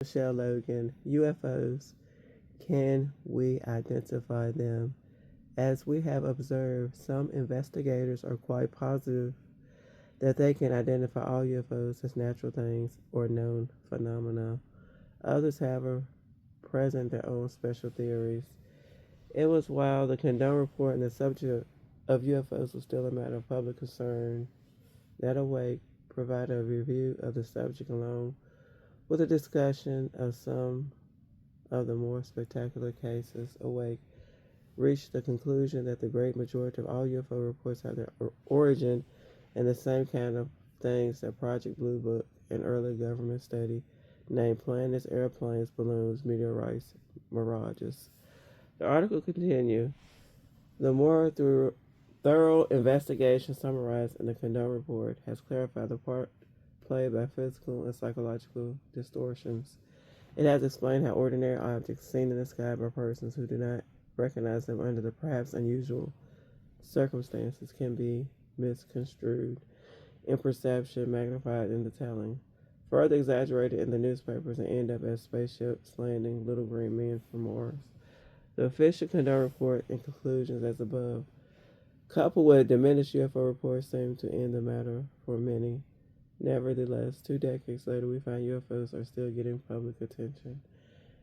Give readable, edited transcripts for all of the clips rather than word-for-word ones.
Michelle Logan, UFOs, can we identify them? As we have observed, some investigators are quite positive that they can identify all UFOs as natural things or known phenomena. Others, however, present their own special theories. It was while the Condon report and the subject of UFOs was still a matter of public concern that Awake provided a review of the subject along with a discussion of some of the more spectacular cases. Awake reached the conclusion that the great majority of all UFO reports have their origin in the same kind of things that Project Blue Book, an early government study, named planets, airplanes, balloons, meteorites, mirages. The article continued. The more thorough investigation summarized in the Condon report has clarified the part played by physical and psychological distortions. It has explained how ordinary objects seen in the sky by persons who do not recognize them under the perhaps unusual circumstances can be misconstrued in perception, magnified in the telling, further exaggerated in the newspapers, and end up as spaceships landing little green men from Mars. The official Condon report and conclusions as above, coupled with diminished UFO reports, seem to end the matter for many. Nevertheless, 2 decades later, we find UFOs are still getting public attention.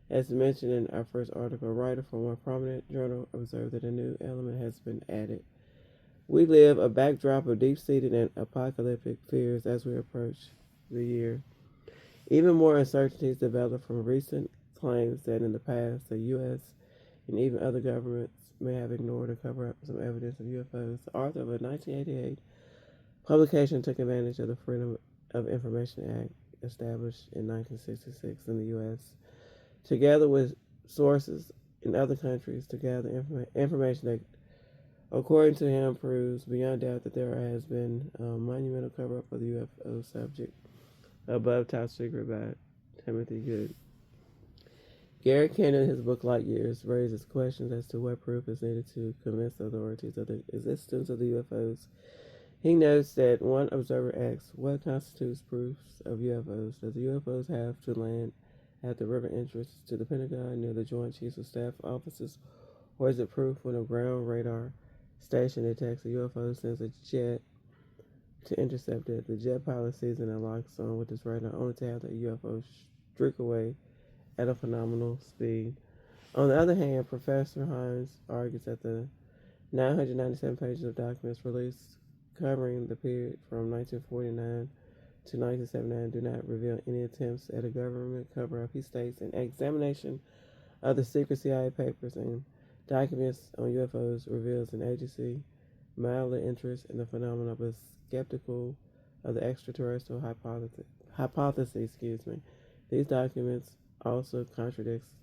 As mentioned in our first article, a writer from one prominent journal observed that a new element has been added. We live a backdrop of deep-seated and apocalyptic fears as we approach the year. Even more uncertainties develop from recent claims that in the past the U.S. and even other governments may have ignored or covered up some evidence of UFOs. The author of a 1988 publication took advantage of the Freedom of Information Act established in 1966 in the U.S., together with sources in other countries, to gather information that, according to him, proves beyond doubt that there has been a monumental cover-up of the UFO subject. Above, Top Secret by Timothy Good. Gary Kennan, in his book Light Years, raises questions as to what proof is needed to convince authorities of the existence of the UFOs. He notes that one observer asks, what constitutes proofs of UFOs? Does the UFOs have to land at the river entrance to the Pentagon near the Joint Chiefs of Staff offices, or is it proof when a ground radar station detects a UFO, sends a jet to intercept it? The jet pilot sees it and locks on with his radar, only to have the UFO streak away at a phenomenal speed. On the other hand, Professor Hines argues that the 997 pages of documents released covering the period from 1949 to 1979 do not reveal any attempts at a government cover-up. He states an examination of the secret CIA papers and documents on UFOs reveals an agency mildly interested in the phenomenon but skeptical of the extraterrestrial hypothesis. These documents also contradicts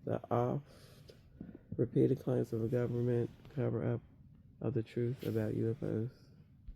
the oft-repeated claims of a government cover-up of the truth about UFOs.